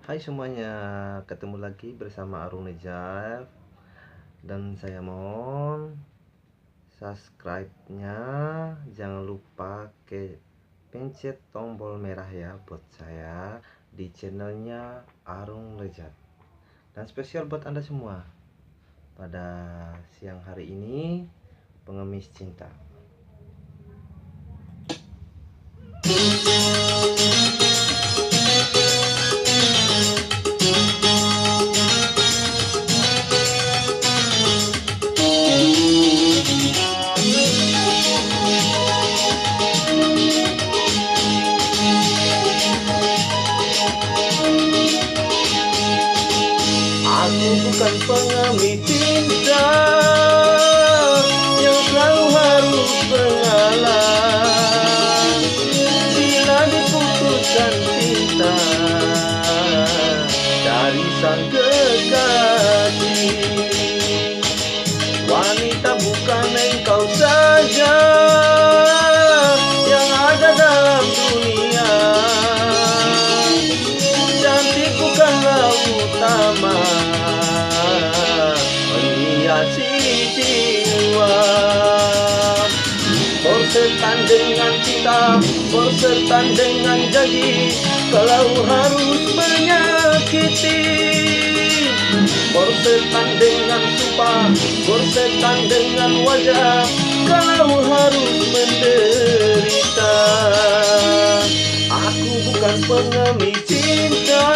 Hai semuanya, ketemu lagi bersama Arung Nejaf. Dan saya mohon subscribe-nya, jangan lupa pencet tombol merah ya buat saya di channelnya Arung Nejaf. Dan spesial buat Anda semua pada siang hari ini, pengemis cinta. Aku bukan pengemis cinta yang selalu harus mengalah bila diputuskan cinta dari sang kekasih. Wanita bukan engkau saja yang ada dalam dunia, cantik bukanlah utama menghiasi jiwa. Bersetan dengan cinta, bersetan dengan janji, kalau harus menyakiti. Bersetan dengan sumpah, bersetan dengan wajah, kalau harus menderita. Aku bukan pengemis cinta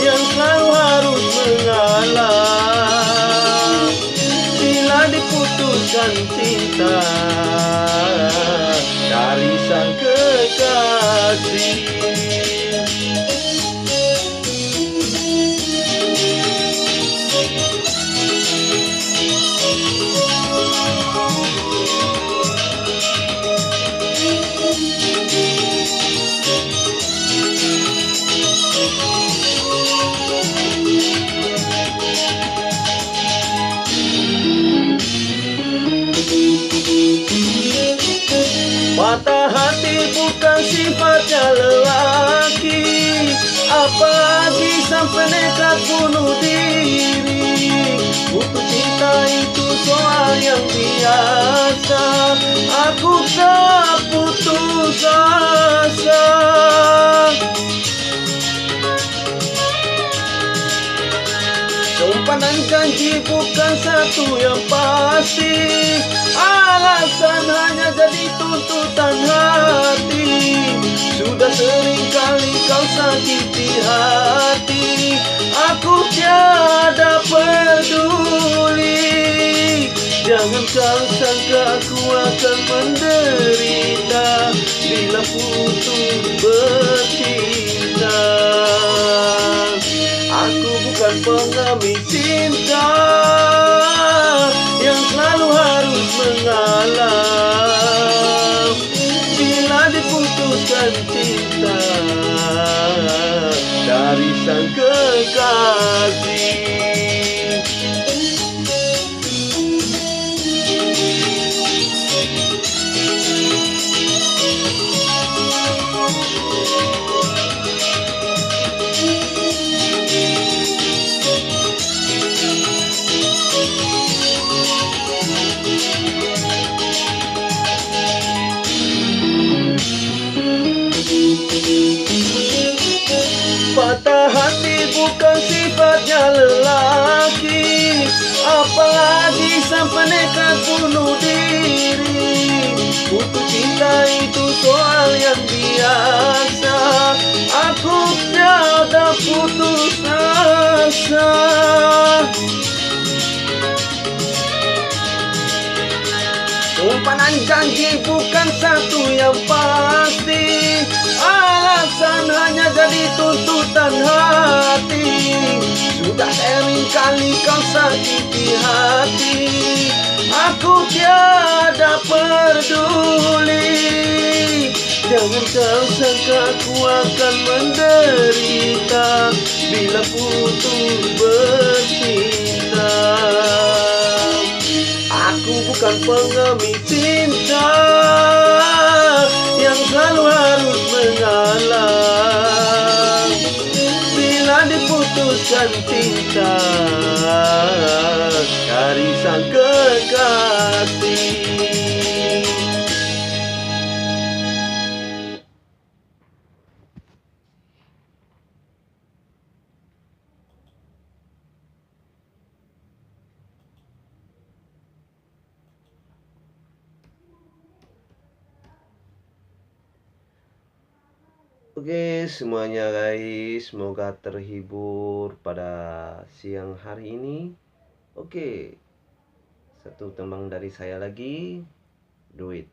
yang selalu harus mengalah bila diputuskan cinta dari sang kekasih. Patah hati bukan sifatnya lelaki, apalagi sampai nekat bunuh diri. Putus cinta itu soal yang biasa, aku tak putus asa. Sumpah dan janji bukan satu yang pasti, alasan hanya jadi tuntutan hati. Sudah sering kali kau sakiti hati, aku tiada peduli. Jangan kau sangka aku akan menderita bila putus bercinta. Aku bukan pengemis cinta yang selalu harus mengalah bila diputuskan cinta dari sang kekasih. Patah hati bukan sifatnya lelaki, apalagi sampai nekat bunuh diri. Putus cinta itu soal yang biasa, aku tiada putus asa. Sumpah dan janji bukan satu yang pasti, alasan hanya jadi tuntutan hati. Sudah sering kali kau sakiti hati, aku tiada peduli. Jangan kau sangka aku akan menderita bila putus bercinta. Aku bukan pengemis cinta yang selalu harus mengalah bukan cinta dari sang kekasih. Oke semuanya guys, semoga terhibur pada siang hari ini. Oke, satu tembang dari saya lagi, Do It.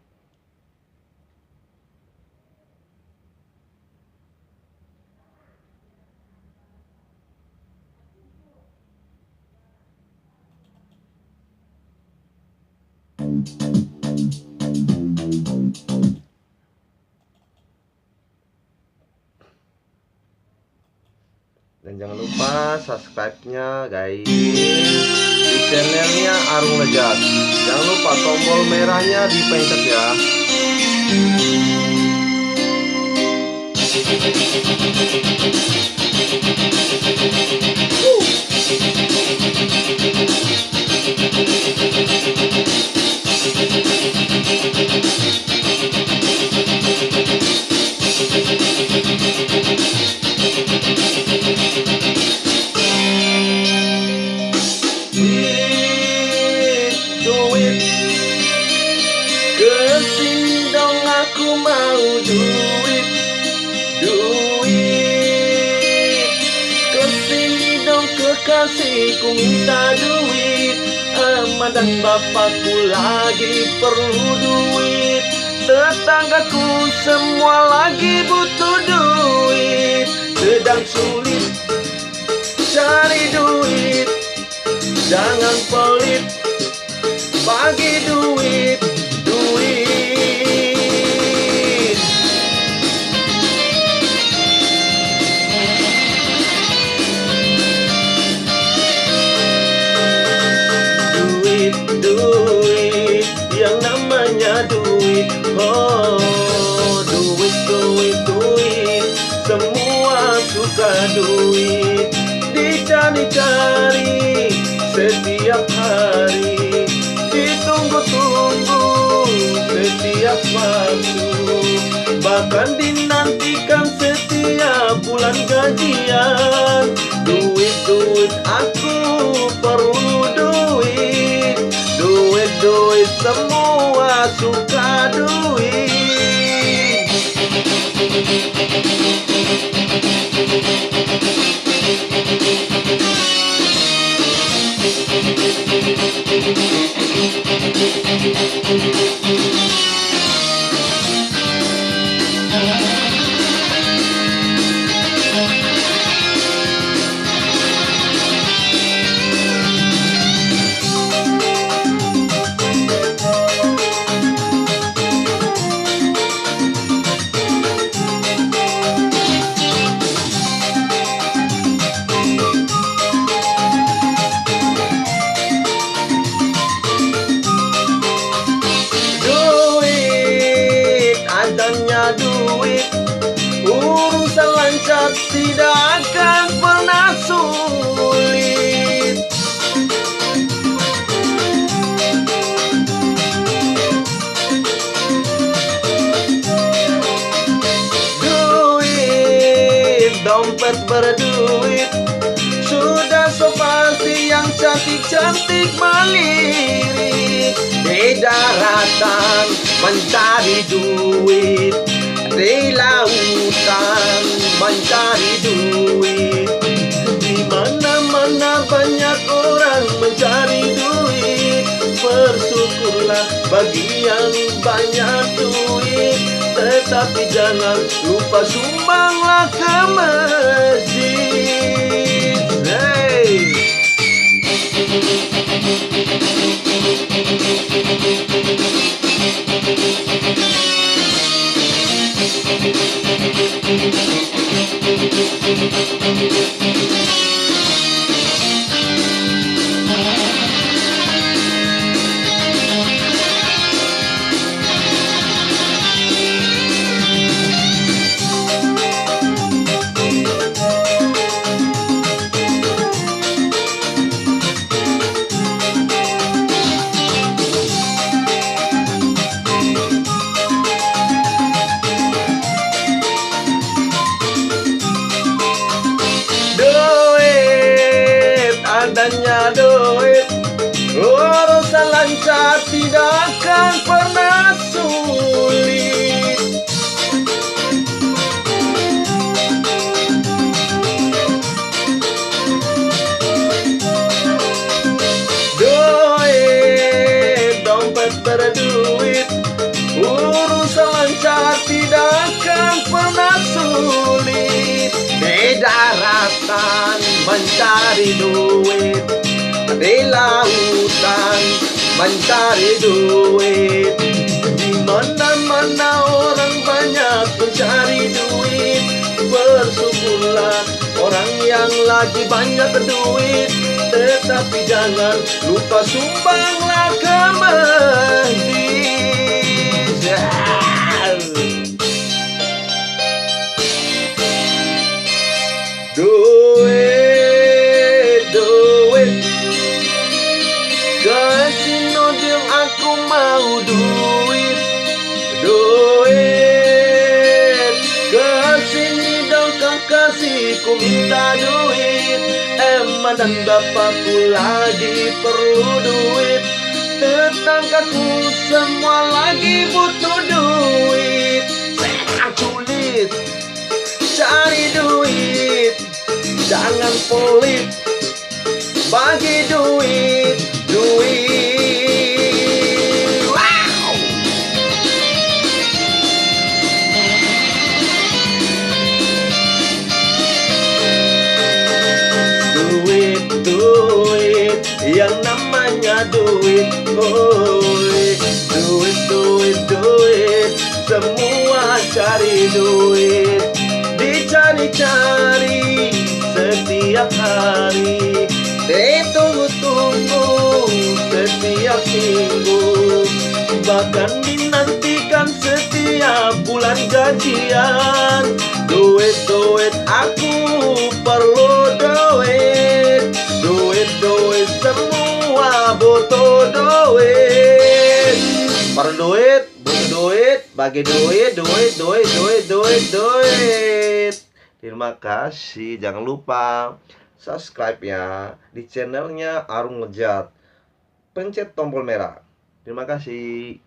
Dan jangan lupa subscribe-nya guys di channelnya Arung Lejat. Jangan lupa tombol merahnya dipencet ya. Kesini dong aku mau duit, duit. Kesini dong kekasihku minta duit. Emak dan bapakku lagi perlu duit. Tetanggaku semua lagi butuh duit. Sedang sulit cari duit. Jangan pelit bagi duit. Duit, yang namanya duit. Oh, duit, duit, duit. Semua suka duit. Dicari-cari setiap hari. Ditunggu-tunggu setiap waktu. Bahkan dinantikan setiap bulan gajian. Duit, duit, aku perlu duit. Duit, duit, semua suka duit. Duit, urusan lancar tidak akan pernah sulit. Duit, dompet berduit, sudah so pasti yang cantik-cantik melirik. Di daratan mencari duit, di lautan mencari duit. Di mana-mana banyak orang mencari duit. Bersyukurlah bagi yang banyak duit, tetapi jangan lupa sumbanglah ke masjid. Hey. tidak akan pernah sulit. Duit, dompet berduit, urusan lancar tidak akan pernah sulit. Di daratan mencari duit, di lautan mencari duit, di mana-mana orang banyak mencari duit. Bersyukurlah orang yang lagi banyak duit, tetapi jangan lupa sumbanglah ke masjid. Duit, duit, kasino dong aku mau duit. Duit, kesini dong kau kasihku minta duit. Emak dan bapakku lagi perlu duit, tetanggaku semua lagi butuh duit. Saya sulit cari duit, jangan pelit bagi duit, duit. Wow. Duit, duit, yang namanya duit, oh, duit, duit, duit, semua cari duit, dicari-cari setiap hari, ditunggu-tunggu setiap minggu, bahkan dinantikan setiap bulan gajian. Duit, duit, aku perlu duit. Duit, duit, semua butuh duit. Perlu duit, butuh duit, bagi duit, duit, duit, duit, duit, duit. Terima kasih. Jangan lupa subscribe ya di channelnya Arung Lejat. Pencet tombol merah. Terima kasih.